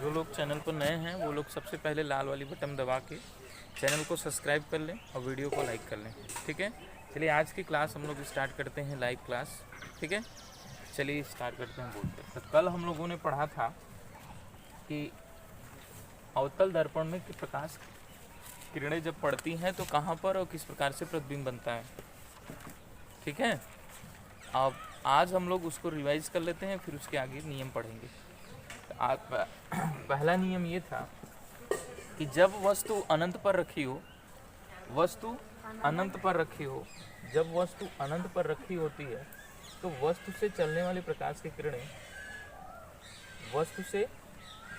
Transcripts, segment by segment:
जो लोग चैनल पर नए हैं वो लोग सबसे पहले लाल वाली बटन दबा के चैनल को सब्सक्राइब कर लें और वीडियो को लाइक कर लें। ठीक है, चलिए आज की क्लास हम लोग स्टार्ट करते हैं, लाइव क्लास। ठीक है, चलिए स्टार्ट करते हैं बोलते। तो कल हम लोगों ने पढ़ा था कि अवतल दर्पण में कि प्रकाश किरणें जब पड़ती हैं तो कहाँ पर और किस प्रकार से प्रतिबिंब बनता है। ठीक है, अब आज हम लोग उसको रिवाइज कर लेते हैं, फिर उसके आगे नियम पढ़ेंगे। तो आज पहला नियम ये था कि जब वस्तु अनंत पर रखी हो, वस्तु अनंत पर रखी हो, जब वस्तु अनंत पर रखी होती है तो वस्तु से चलने वाली प्रकाश की किरणें, वस्तु से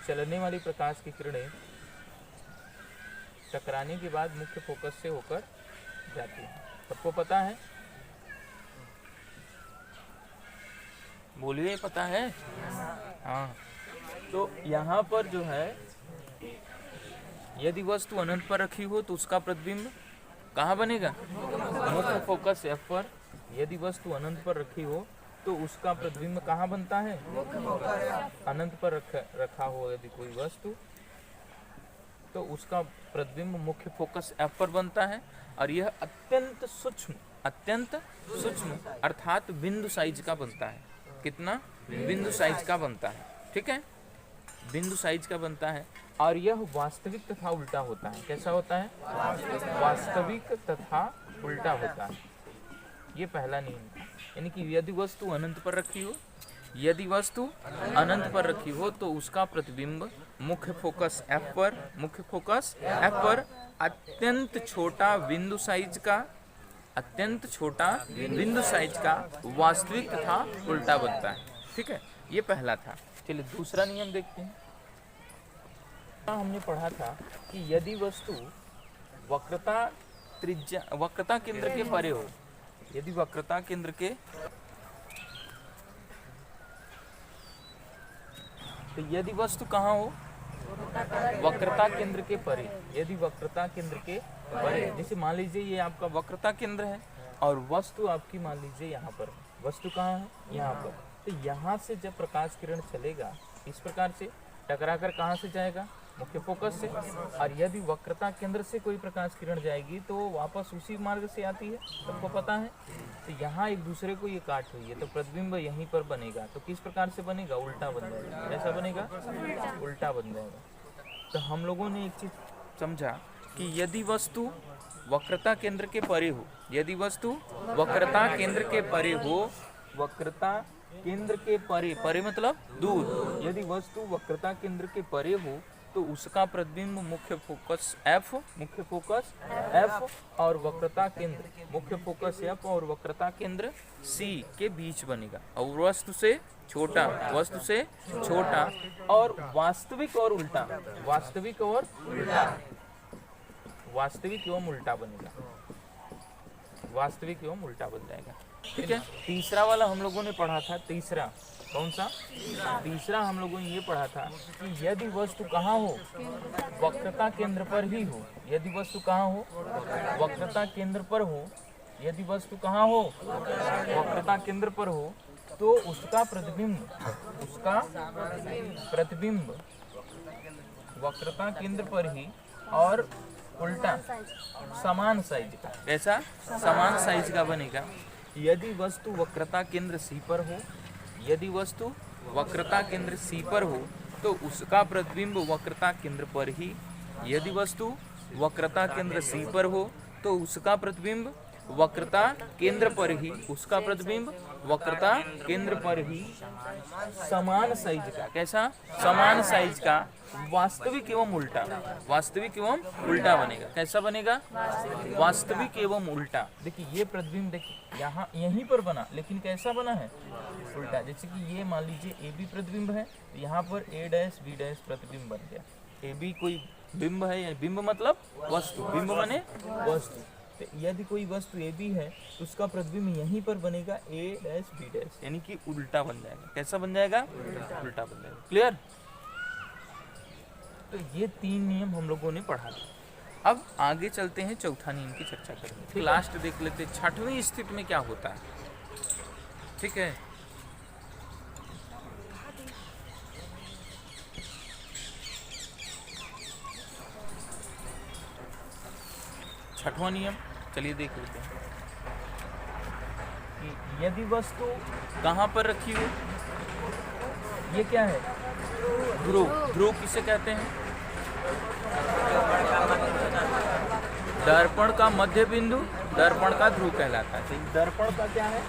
चलने वाली प्रकाश की किरणें टकराने के बाद मुख्य फोकस से होकर जाती है। सबको पता है? बोलिए, पता है? हाँ। तो यहाँ पर जो है, यदि वस्तु अनंत पर रखी हो तो उसका प्रतिबिंब कहाँ बनेगा? मुख्य फोकस F पर। यदि वस्तु अनंत पर रखी हो तो उसका प्रतिबिंब कहाँ बनता है? अनंत पर रखा हो यदि कोई वस्तु तो उसका प्रतिबिंब मुख्य फोकस F पर बनता है। और यह अत्यंत सूक्ष्म अर्थात बिंदु साइज का बनता है। कितना? बिंदु साइज का बनता है। ठीक है, बिंदु साइज का बनता है। और यह वास्तविक तथा उल्टा होता है। कैसा होता है? वास्तविक तथा उल्टा होता है। ये पहला नियम। यानी कि यदि वस्तु अनंत पर रखी हो, यदि वस्तु अनंत पर रखी हो तो उसका प्रतिबिंब मुख्य फोकस F पर, मुख्य फोकस F पर अत्यंत छोटा बिंदु साइज का, अत्यंत छोटा बिंदु साइज का वास्तविक तथा उल्टा बनता है। ठीक है, ये पहला था। चलिए दूसरा नियम देखते हैं। हमने पढ़ा था कि यदि वस्तु वक्रता त्रिज्या, वक्रता केंद्र के परे हो, यदि वक्रता केंद्र के, तो यदि वस्तु कहाँ हो? वक्रता केंद्र के परे। यदि वक्रता केंद्र के परे, जैसे मान लीजिए ये आपका वक्रता केंद्र है और वस्तु आपकी मान लीजिए यहाँ पर, वस्तु कहाँ है? यहाँ पर। तो यहाँ से जब प्रकाश किरण चलेगा इस प्रकार से टकरा कर कहाँ से जाएगा? मुख्य फोकस से। और यदि वक्रता केंद्र से कोई प्रकाश किरण जाएगी तो वापस उसी मार्ग से आती है, सबको पता है। तो यहाँ एक दूसरे को ये काट हुई है तो प्रतिबिंब यहीं पर बनेगा। तो किस प्रकार से बनेगा? उल्टा बन जाएगा। कैसा बनेगा? उल्टा बन जाएगा। तो हम लोगों ने एक चीज समझा कि यदि वस्तु वक्रता केंद्र के परे हो, यदि वस्तु वक्रता केंद्र के परे हो, वक्रता केंद्र के परे, परे मतलब दूर, यदि वस्तु वक्रता केंद्र के परे हो तो उसका प्रतिबिंब मुख्य फोकस F, मुख्य फोकस F और वक्रता केंद्र, मुख्य फोकस F और वक्रता केंद्र C के बीच बनेगा। और वस्तु से छोटा, वस्तु से छोटा और वास्तविक और उल्टा, वास्तविक और उल्टा, वास्तविक एवं उल्टा बनेगा, वास्तविक एवं उल्टा बन जाएगा। ठीक है, तीसरा वाला हम लोगों ने पढ़ा था। तीसरा कौन सा? तीसरा हम लोगों ने ये पढ़ा था कि यदि वस्तु कहाँ हो? वक्रता केंद्र पर ही हो। यदि वस्तु कहाँ हो? वक्रता केंद्र पर हो। यदि वस्तु कहाँ हो? वक्रता केंद्र पर हो तो उसका प्रतिबिंब, उसका प्रतिबिंब वक्रता केंद्र पर ही और उल्टा समान साइज का। कैसा? समान साइज का बनेगा। यदि वस्तु वक्रता केंद्र C पर हो, यदि वस्तु वक्रता केंद्र C पर हो तो उसका प्रतिबिंब वक्रता केंद्र पर ही, यदि वस्तु वक्रता केंद्र C पर हो तो उसका प्रतिबिंब वक्रता केंद्र पर ही, उसका प्रतिबिंब वक्रता केंद्र पर ही समान साइज का। कैसा? समान साइज का वास्तविक एवं उल्टा, वास्तविक एवं उल्टा बनेगा। कैसा बनेगा? वास्तविक एवं उल्टा। देखिए ये प्रतिबिंब, देखिए यहाँ यहीं पर बना, लेकिन कैसा बना है? उल्टा। जैसे कि ये मान लीजिए AB प्रतिबिंब है, तो यहाँ पर A' B' प्रतिबिंब बन गया। AB कोई बिंब है, या बिंब मतलब वस्तु, बिंब बने वस्तु। तो यदि कोई वस्तु AB है तो उसका प्रतिबिंब यहीं पर बनेगा A' B', यानी कि उल्टा बन जाएगा। कैसा बन जाएगा? उल्टा बन जाएगा। क्लियर? तो ये तीन नियम हम लोगों ने पढ़ा था। अब आगे चलते हैं, चौथा नियम की चर्चा करेंगे। लास्ट देख लेते हैं, छठवीं स्थिति में क्या होता है। ठीक है, छठवां नियम, चलिए देख लेते हैं कि यदि वस्तु कहाँ पर रखी हो, ये क्या है, ध्रुव। ध्रुव किसे कहते हैं, दर्पण का मध्य बिंदु दर्पण का ध्रुव कहलाता है। तो दर्पण का क्या है,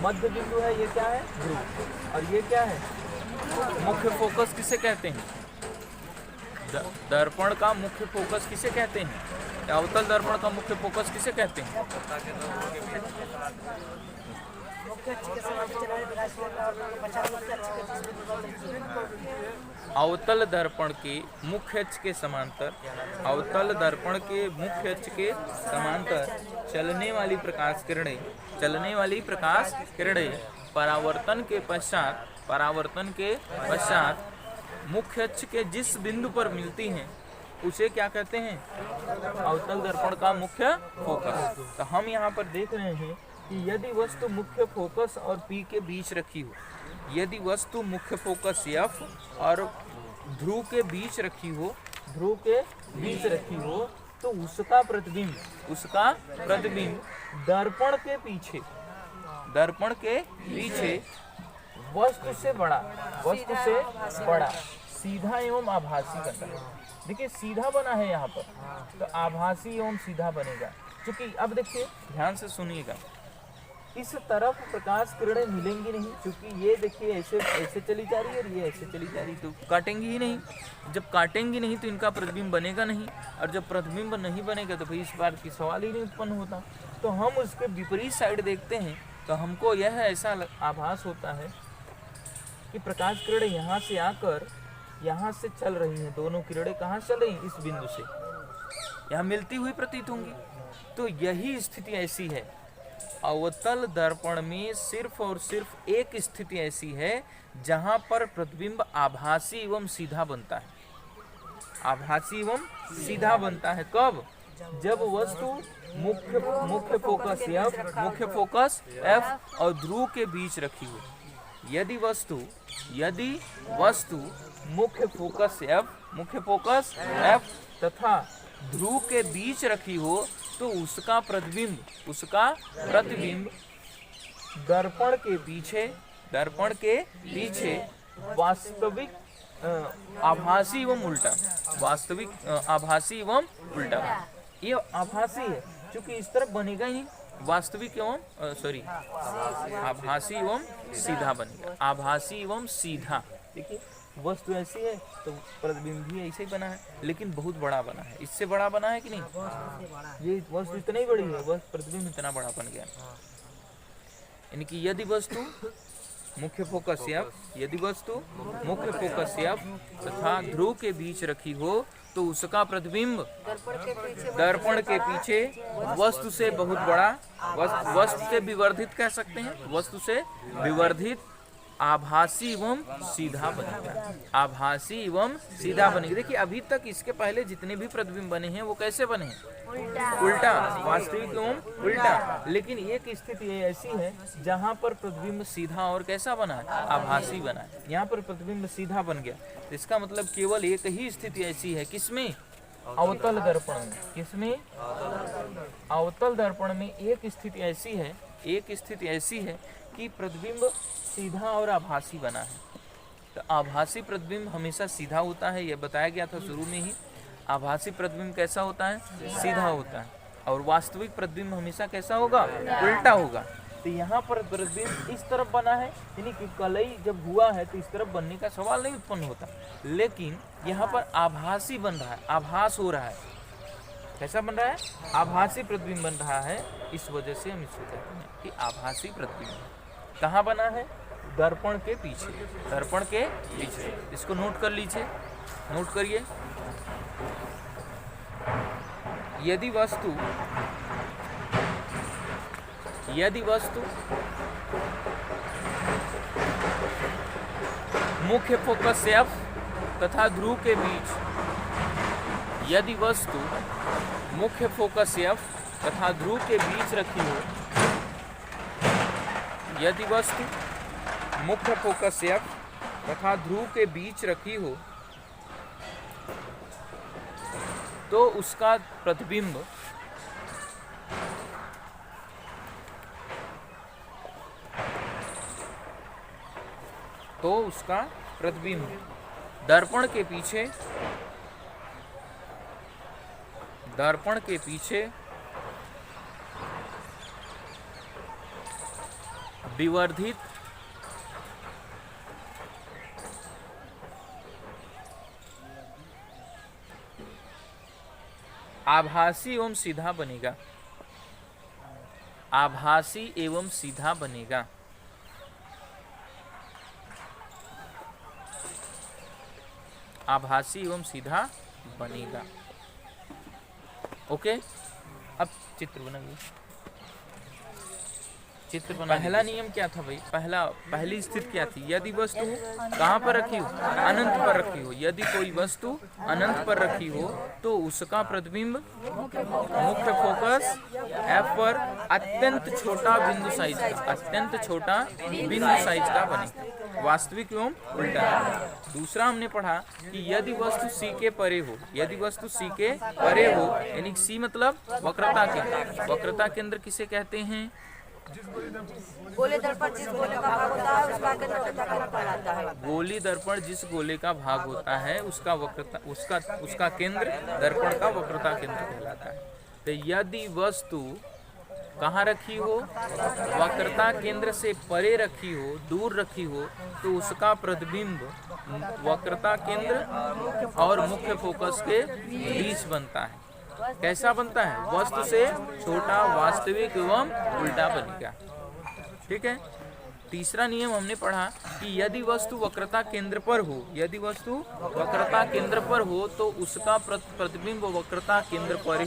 मध्य बिंदु है, ये क्या है, ध्रुव। और ये क्या है, मुख्य फोकस किसे कहते हैं, दर्पण का मुख्य फोकस किसे कहते हैं, अवतल दर्पण का मुख्य फोकस किसे कहते हैं, अवतल दर्पण के मुख्य अक्ष के समांतर, अवतल दर्पण के मुख्य अक्ष के समांतर चलने वाली प्रकाश किरणें, चलने वाली प्रकाश किरणें परावर्तन के पश्चात मुख्य अक्ष के जिस बिंदु पर मिलती हैं उसे क्या कहते हैं, अवतल दर्पण का मुख्य फोकस। तो हम यहाँ पर देख रहे हैं कि यदि वस्तु मुख्य फोकस और P के बीच रखी हो, यदि वस्तु मुख्य फोकस F और ध्रुव के बीच रखी हो, ध्रुव के बीच रखी हो, तो उसका प्रतिबिंब दर्पण के पीछे वस्तु से बड़ा सीधा एवं आभासी बनता है। देखिए सीधा बना है यहाँ पर, तो आभासी एवं सीधा बनेगा। क्योंकि अब देखिए ध्यान से सुनिएगा, इस तरफ प्रकाश किरणें मिलेंगी नहीं, क्योंकि ये देखिए ऐसे चली जा रही है और ये ऐसे चली जा रही है, तो काटेंगी ही नहीं। जब काटेंगी नहीं तो इनका प्रतिबिंब बनेगा नहीं, और जब प्रतिबिंब नहीं बनेगा तो भाई इस बार की सवाल ही नहीं उत्पन्न होता। तो हम उसके विपरीत साइड देखते हैं तो हमको यह ऐसा आभास होता है कि प्रकाश किरणें यहाँ से आकर यहाँ से चल रही हैं। दोनों किरणें कहाँ चल रही हैं, इस बिंदु से यहाँ मिलती हुई प्रतीत होंगी। तो यही स्थिति ऐसी है, अवतल दर्पण में सिर्फ और सिर्फ एक स्थिति ऐसी है जहां पर प्रतिबिंब आभासी एवं सीधा बनता है। आभासी एवं सीधा बनता है कब, जब वस्तु मुख्य फोकस F और ध्रुव के बीच रखी हो। यदि वस्तु मुख्य फोकस F तथा ध्रुव के बीच रखी हो, तो उसका प्रतिबिंब दर्पण के पीछे वास्तविक आभासी एवं उल्टा, ये आभासी है क्योंकि इस तरफ बनेगा ही नहीं, वास्तविक एवं आभासी एवं सीधा बनेगा, आभासी एवं सीधा। देखिए वस्तु ऐसी है तो प्रतिबिंब भी ऐसे ही बना है, लेकिन बहुत बड़ा बना है। इससे बड़ा बना है कि नहीं, ये वस्तु इतनी ही बड़ी है, बस प्रतिबिंब इतना बड़ा बन गया। यानी कि यदि वस्तु मुख्य फोकस F तथा ध्रुव के बीच रखी हो, तो उसका प्रतिबिंब दर्पण के पीछे वस्तु से बहुत बड़ा, वस्तु से विवर्धित कह सकते हैं, वस्तु से विवर्धित आभासी एवं सीधा बनेगा। देखिए अभी तक इसके पहले जितने भी प्रतिबिंब बने हैं वो कैसे बने हैं, उल्टा, वास्तविक एवं उल्टा। लेकिन एक स्थिति ऐसी है जहां पर प्रतिबिंब सीधा और कैसा बना है, आभासी बना है। यहाँ पर प्रतिबिंब सीधा बन गया, तो इसका मतलब केवल एक ही स्थिति ऐसी है, किसमें, अवतल दर्पण में। किसमें, अवतल दर्पण में एक स्थिति ऐसी है कि प्रतिबिंब सीधा और आभासी बना है। तो आभासी प्रतिबिंब हमेशा सीधा होता है, यह बताया गया था शुरू में ही। आभासी प्रतिबिंब कैसा होता है, सीधा होता है, और वास्तविक प्रतिबिंब हमेशा कैसा होगा, उल्टा होगा। तो यहाँ पर प्रतिबिंब इस तरफ बना है, यानी कि कलई जब हुआ है तो इस तरफ बनने का सवाल नहीं उत्पन्न होता, लेकिन यहाँ पर आभासी बन रहा है, आभास हो रहा है। कैसा बन रहा है, आभासी प्रतिबिंब बन रहा है। इस वजह से हम इसको कहते हैं कि आभासी प्रतिबिंब कहाँ बना है, दर्पण के पीछे। इसको नोट कर लीजिए, नोट करिए। यदि वस्तु मुख्य फोकस F तथा ध्रुव के बीच, यदि वस्तु मुख्य फोकस F तथा ध्रुव के बीच रखी हो, यदि वस्तु मुख्य फोकस F तथा ध्रुव के बीच रखी हो, तो उसका प्रतिबिंब तो उसका प्रतिबिंब दर्पण के पीछे विवर्धित आभासी एवं सीधा बनेगा। आभासी एवं सीधा बनेगा। आभासी एवं सीधा बनेगा। ओके, अब चित्र बनाइए। चित्र बना। पहला नियम क्या था भाई? पहली स्थिति क्या थी? यदि वस्तु कहाँ पर रखी हो? अनंत पर रखी हो। यदि कोई वस्तु अनंत पर रखी हो तो उसका प्रतिबिंब मुख्य फोकस F पर अत्यंत छोटा बिंदु साइज का बने, वास्तविक एवं उल्टा। दूसरा हमने पढ़ा कि यदि वस्तु C के परे हो, यानी C मतलब वक्रता केंद्र किसे कहते हैं? गोले दर्पण जिस गोले का भाग होता है उसका केंद्र वक्रता केंद्र कहलाता है। गोली दर्पण जिस गोले का भाग होता है उसका केंद्र दर्पण का वक्रता केंद्र कहलाता है। तो यदि वस्तु कहाँ रखी हो? वक्रता केंद्र से परे रखी हो, दूर रखी हो, तो उसका प्रतिबिंब वक्रता केंद्र और मुख्य फोकस के बीच बनता है। कैसा बनता है? वस्तु से छोटा, वास्तविक एवं उल्टा बनेगा। ठीक है। तीसरा नियम हमने पढ़ा कि यदि वस्तु वक्रता केंद्र पर हो तो उसका प्रतिबिंब वक्रता केंद्र पर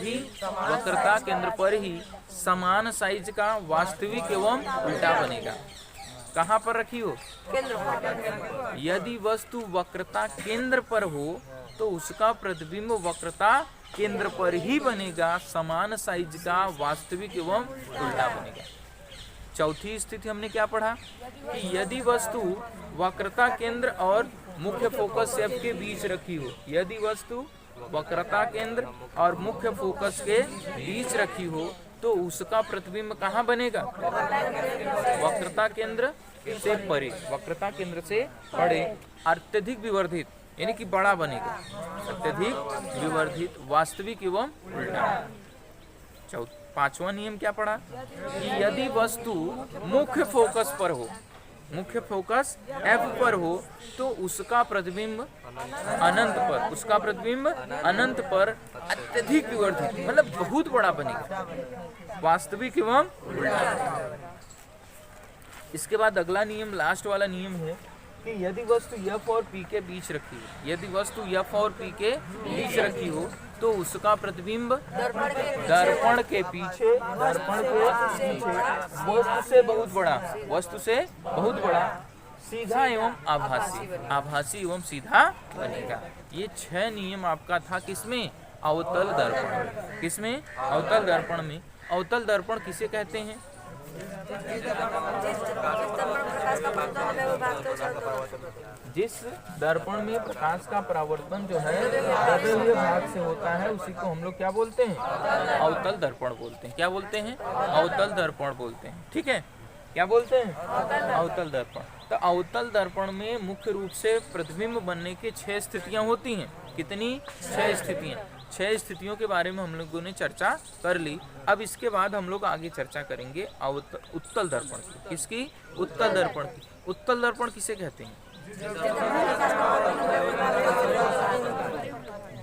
ही समान साइज का वास्तविक एवं उल्टा बनेगा। कहाँ पर रखी हो? यदि वस्तु वक्रता केंद्र पर हो तो उसका प्रतिबिंब वक्रता केंद्र पर ही बनेगा, समान साइज का वास्तविक एवं उल्टा बनेगा। चौथी स्थिति हमने क्या पढ़ा कि यदि वस्तु वक्रता केंद्र और मुख्य फोकस F के बीच रखी हो, यदि वस्तु वक्रता केंद्र और मुख्य फोकस के बीच रखी हो तो उसका प्रतिबिंब कहाँ बनेगा? वक्रता केंद्र से परे, अत्यधिक विवर्धित यानी कि बड़ा बनेगा, अत्यधिक विवर्धित, वास्तविक एवं उल्टा। पांचवा नियम क्या पढ़ा कि यदि वस्तु मुख्य फोकस F पर हो तो उसका प्रतिबिंब अनंत पर अत्यधिक विवर्धित मतलब बहुत बड़ा बनेगा, वास्तविक एवं उल्टा। इसके बाद अगला नियम, लास्ट वाला नियम है कि यदि वस्तु F और P के बीच रखी हो, तो उसका प्रतिबिंब दर्पण के पीछे वस्तु से बहुत बड़ा, सीधा एवं आभासी एवं सीधा बनेगा। ये 6 नियम आपका था किसमें? अवतल दर्पण। किसमें? अवतल दर्पण में। अवतल दर्पण किसे कहते हैं? जिस दर्पण में प्रकाश का परावर्तन जो है दबे हुए भाग से होता है उसी को हम लोग क्या बोलते हैं? अवतल दर्पण बोलते हैं। क्या बोलते हैं? अवतल दर्पण बोलते हैं। ठीक है, क्या बोलते हैं? अवतल दर्पण। तो अवतल दर्पण में मुख्य रूप से प्रतिबिंब बनने की 6 स्थितियां होती हैं। कितनी? 6 स्थितियां। 6 स्थितियों के बारे में हम लोगों ने चर्चा कर ली। अब इसके बाद हम लोग आगे चर्चा करेंगे उत्तल दर्पण की। किसकी? उत्तल दर्पण की। उत्तल दर्पण किसे कहते हैं?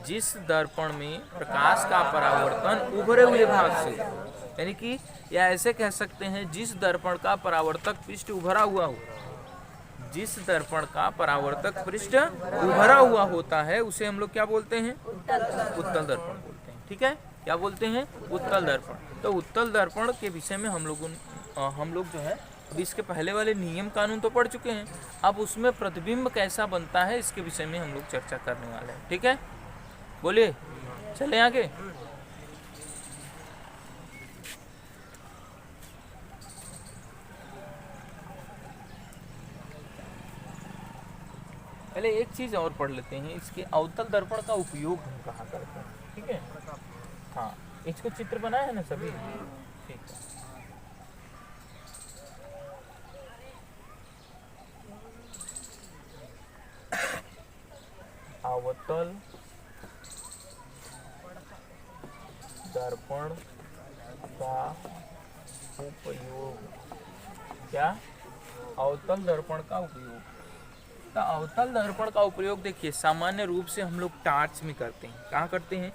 जिस दर्पण में प्रकाश का परावर्तन उभरे हुए भाग से, यानी कि या ऐसे कह सकते हैं जिस दर्पण का परावर्तक पृष्ठ उभरा हुआ हो, जिस दर्पण का परावर्तक पृष्ठ उभरा हुआ होता है उसे हम लोग क्या बोलते हैं? उत्तल दर्पण बोलते हैं। ठीक है, क्या बोलते हैं? उत्तल दर्पण। तो उत्तल दर्पण के विषय में हम लोग जो है अब इसके पहले वाले नियम कानून तो पढ़ चुके हैं। अब उसमें प्रतिबिंब कैसा बनता है इसके विषय में हम लोग चर्चा करने वाले हैं। ठीक है, बोलिए, चले आगे। पहले एक चीज और पढ़ लेते हैं, इसके अवतल दर्पण का उपयोग हम कहाँ करते हैं। ठीक है, हाँ, इसको चित्र बनाया है ना सभी? ठीक है। उपयोग। क्या? अवतल दर्पण का उपयोग। तो अवतल दर्पण का उपयोग देखिए सामान्य रूप से हम लोग टार्च में करते हैं। कहाँ करते हैं?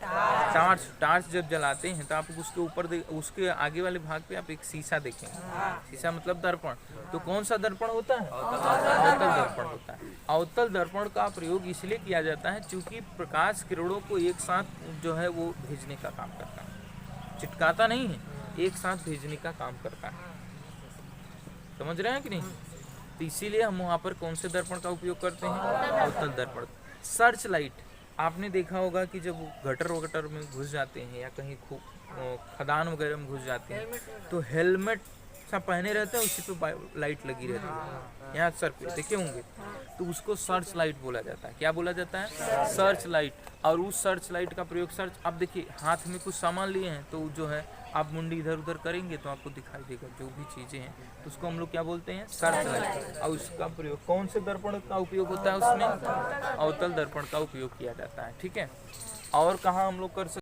टार्च जब जलाते हैं तो आप उसके ऊपर उसके आगे वाले भाग पे आप एक शीशा देखेंगे। शीशा मतलब दर्पण। तो कौन सा दर्पण होता है? अवतल दर्पण होता है। अवतल दर्पण का प्रयोग इसलिए किया जाता है क्योंकि प्रकाश किरणों को एक साथ जो है वो भेजने का काम करता है, चिटकाता नहीं है, एक साथ भेजने का काम करता है। समझ रहे हैं कि नहीं? तो इसीलिए हम वहाँ पर कौन से दर्पण का उपयोग करते हैं? अवतल दर्पण। सर्च लाइट आपने देखा होगा कि जब गटर वगटर में घुस जाते हैं या कहीं खदान वगैरह में घुस जाते हैं तो हेलमेट सा पहने रहते हैं, उसी पे लाइट लगी रहती है यहाँ सर पे, देखे होंगे। तो उसको सर्च लाइट बोला जाता है। क्या बोला जाता है? Search light. और उस सर्च लाइट का प्रयोग अब देखिए हाथ में कुछ सामान लिए हैं तो जो है आप मुंडी इधर उधर करेंगे तो आपको दिखाई देगा जो भी चीज़ें हैं, तो उसको हम लोग क्या बोलते हैं? Search light. और उसका प्रयोग कौन से दर्पण का उपयोग होता है उसमें? अवतल दर्पण का उपयोग किया जाता है। ठीक है। और कहाँ हम लोग कर सकते